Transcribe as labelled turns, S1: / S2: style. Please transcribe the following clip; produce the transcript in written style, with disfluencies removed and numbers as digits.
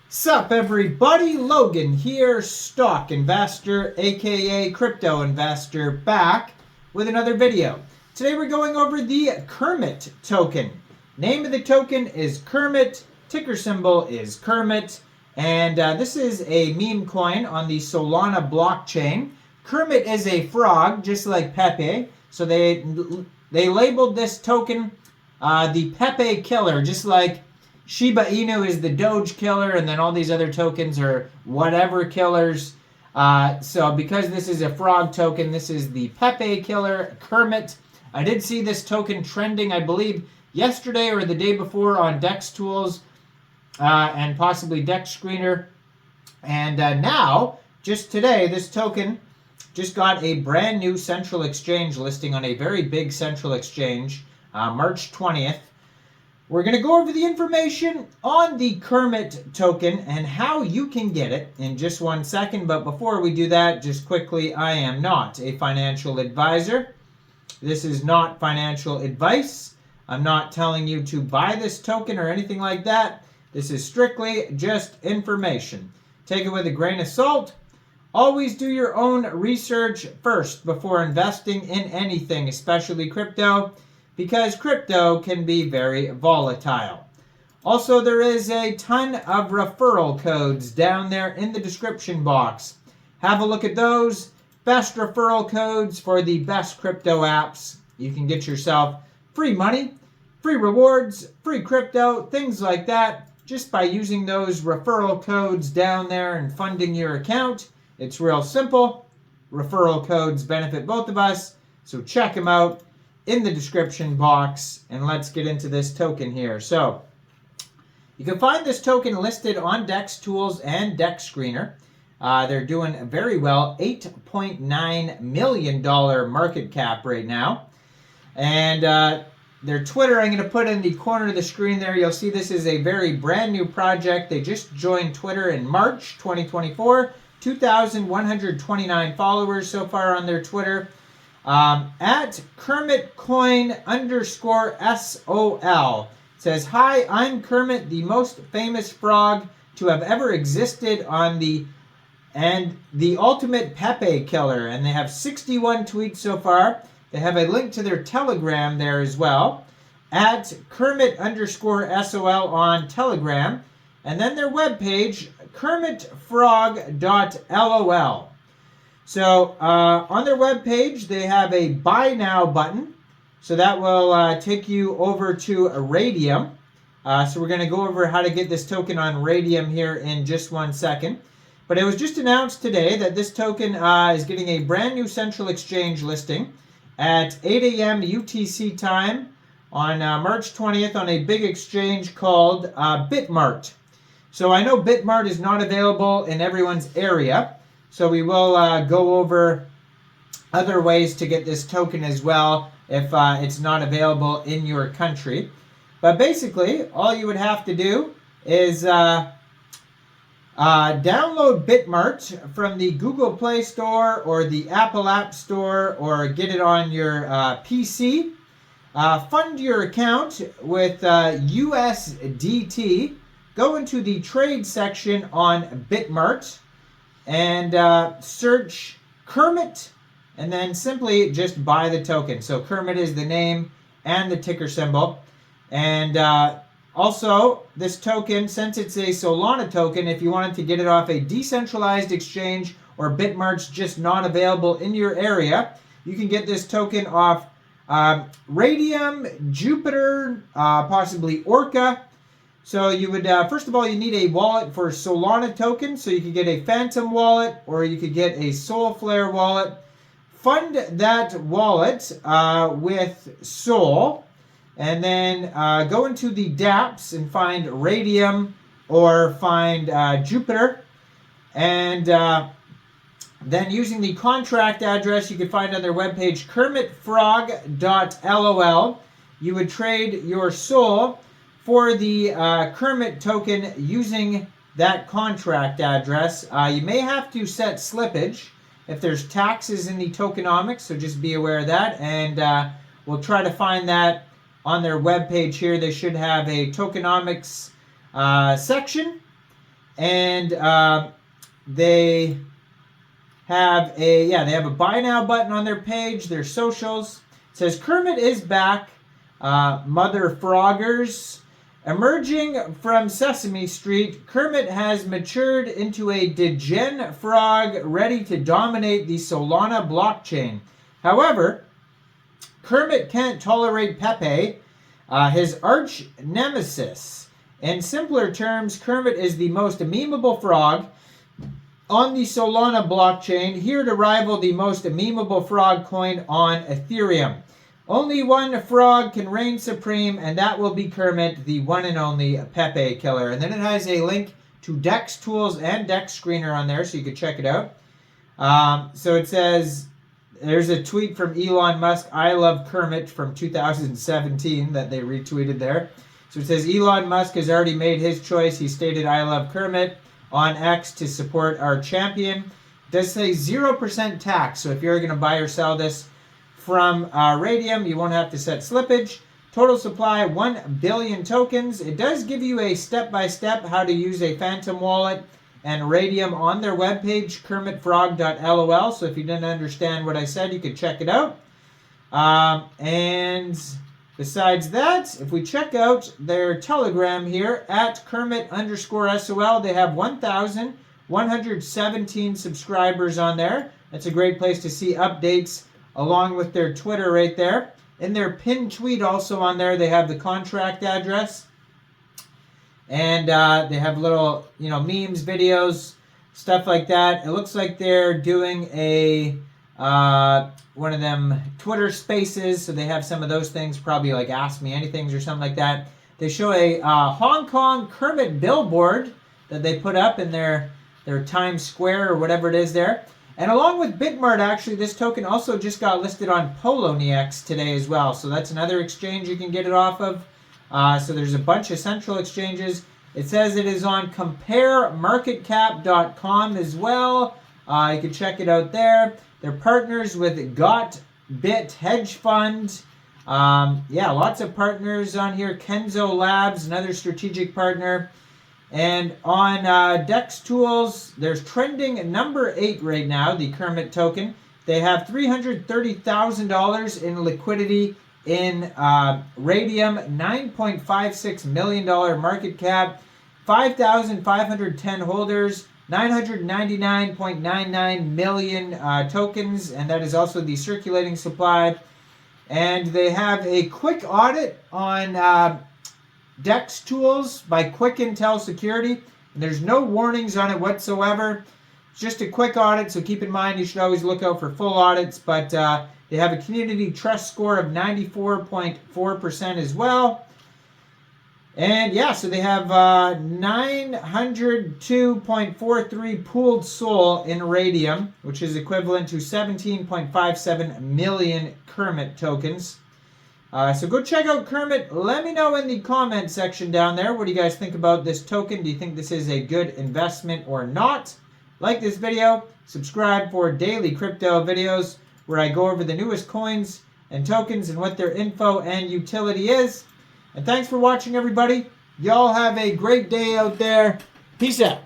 S1: Sup everybody, Logan here, stock investor aka crypto investor, back with another video. Today we're going over the Kermit token. Name of the token is Kermit, ticker symbol is Kermit, and this is a meme coin on the Solana blockchain. Kermit is a frog, just like Pepe, so they labeled this token the Pepe killer, just like Shiba Inu is the Doge killer, and then all these other tokens are whatever killers. So because this is a frog token, this is the Pepe killer, Kermit. I did see this token trending, I believe, yesterday or the day before on DEX Tools and possibly DEX Screener. And now, just today, this token just got a brand new central exchange listing on a very big central exchange, March 20th. We're going to go over the information on the Kermit token and how you can get it in just 1 second. But before we do that, just quickly, I am not a financial advisor. This is not financial advice. I'm not telling you to buy this token or anything like that. This is strictly just information. Take it with a grain of salt. Always do your own research first before investing in anything, especially crypto, because crypto can be very volatile. Also, there is a ton of referral codes down there in the description box. Have a look at those. Best referral codes for the best crypto apps. You can get yourself free money, free rewards, free crypto, things like that, just by using those referral codes down there and funding your account. It's real simple. Referral codes benefit both of us, so check them out in the description box, and let's get into this token here. So you can find this token listed on DEX Tools and DEX Screener. They're doing very well, $8.9 million market cap right now. And their Twitter, I'm going to put in the corner of the screen there. You'll see this is a very brand new project. They just joined Twitter in March 2024. 2,129 followers so far on their Twitter. At KermitCoin_SOL says, "Hi, I'm Kermit, the most famous frog to have ever existed on the ultimate Pepe killer." And they have 61 tweets so far. They have a link to their Telegram there as well, at Kermit_SOL on Telegram. And then their webpage, kermitfrog.lol. So on their webpage, they have a buy now button. So that will take you over to Radium. So we're going to go over how to get this token on Radium here in just 1 second. But it was just announced today that this token is getting a brand new central exchange listing at 8 a.m. UTC time on March 20th on a big exchange called Bitmart. So I know Bitmart is not available in everyone's area. So we will go over other ways to get this token as well if it's not available in your country. But basically, all you would have to do is download Bitmart from the Google Play Store or the Apple App Store, or get it on your PC. Fund your account with USDT. Go into the trade section on Bitmart and search Kermit, and then simply just buy the token. So Kermit is the name and the ticker symbol. And also, this token, since it's a Solana token, if you wanted to get it off a decentralized exchange or Bitmart's just not available in your area, you can get this token off Radium, Jupiter, possibly Orca. So you would, first of all, you need a wallet for Solana token. So you could get a Phantom wallet, or you could get a Soulflare wallet. Fund that wallet with Sol, and then go into the dApps and find Radium or find Jupiter. And then using the contract address you can find on their webpage, kermitfrog.lol, you would trade your Sol for the Kermit token using that contract address. You may have to set slippage if there's taxes in the tokenomics, so just be aware of that. And we'll try to find that on their webpage here. They should have a tokenomics section. And they have a buy now button on their page, their socials. It says Kermit is back, Mother Froggers. Emerging from Sesame Street, Kermit has matured into a degen frog ready to dominate the Solana blockchain. However, Kermit can't tolerate Pepe, his arch nemesis. In simpler terms, Kermit is the most memeable frog on the Solana blockchain, here to rival the most memeable frog coin on Ethereum. Only one frog can reign supreme, and that will be Kermit, the one and only Pepe killer. And then it has a link to Dex Tools and Dex Screener on there, so you can check it out. So it says, there's a tweet from Elon Musk, I love Kermit, from 2017 that they retweeted there. So it says, Elon Musk has already made his choice. He stated, I love Kermit on X to support our champion. It does say 0% tax, so if you're going to buy or sell this from Radium, you won't have to set slippage. Total supply, 1 billion tokens. It does give you a step-by-step how to use a Phantom wallet and Radium on their webpage, kermitfrog.lol. So if you didn't understand what I said, you could check it out. And besides that, if we check out their Telegram here, at Kermit_SOL, they have 1,117 subscribers on there. That's a great place to see updates along with their Twitter right there. In their pinned tweet also on there, they have the contract address. And they have little, memes, videos, stuff like that. It looks like they're doing a one of them Twitter spaces, so they have some of those things, probably like Ask Me Anythings or something like that. They show a Hong Kong Kermit billboard that they put up in their Times Square or whatever it is there. And along with Bitmart, actually, this token also just got listed on Poloniex today as well. So that's another exchange you can get it off of. So there's a bunch of central exchanges. It says it is on comparemarketcap.com as well. You can check it out there. They're partners with GotBit Hedge Fund. Lots of partners on here. Kenzo Labs, another strategic partner. And on Dex Tools, there's trending number 8 right now, the Kermit token. They have $330,000 in liquidity in Radium, $9.56 million market cap, 5,510 holders, 999.99 million tokens, and that is also the circulating supply. And they have a quick audit on Dex Tools by Quick Intel Security. And there's no warnings on it whatsoever. It's just a quick audit, so keep in mind you should always look out for full audits. But they have a community trust score of 94.4% as well. And so they have 902.43 pooled SOL in Radium, which is equivalent to 17.57 million Kermit tokens. So go check out Kermit. Let me know in the comment section down there. What do you guys think about this token? Do you think this is a good investment or not? Like this video. Subscribe for daily crypto videos where I go over the newest coins and tokens and what their info and utility is. And thanks for watching, everybody. Y'all have a great day out there. Peace out.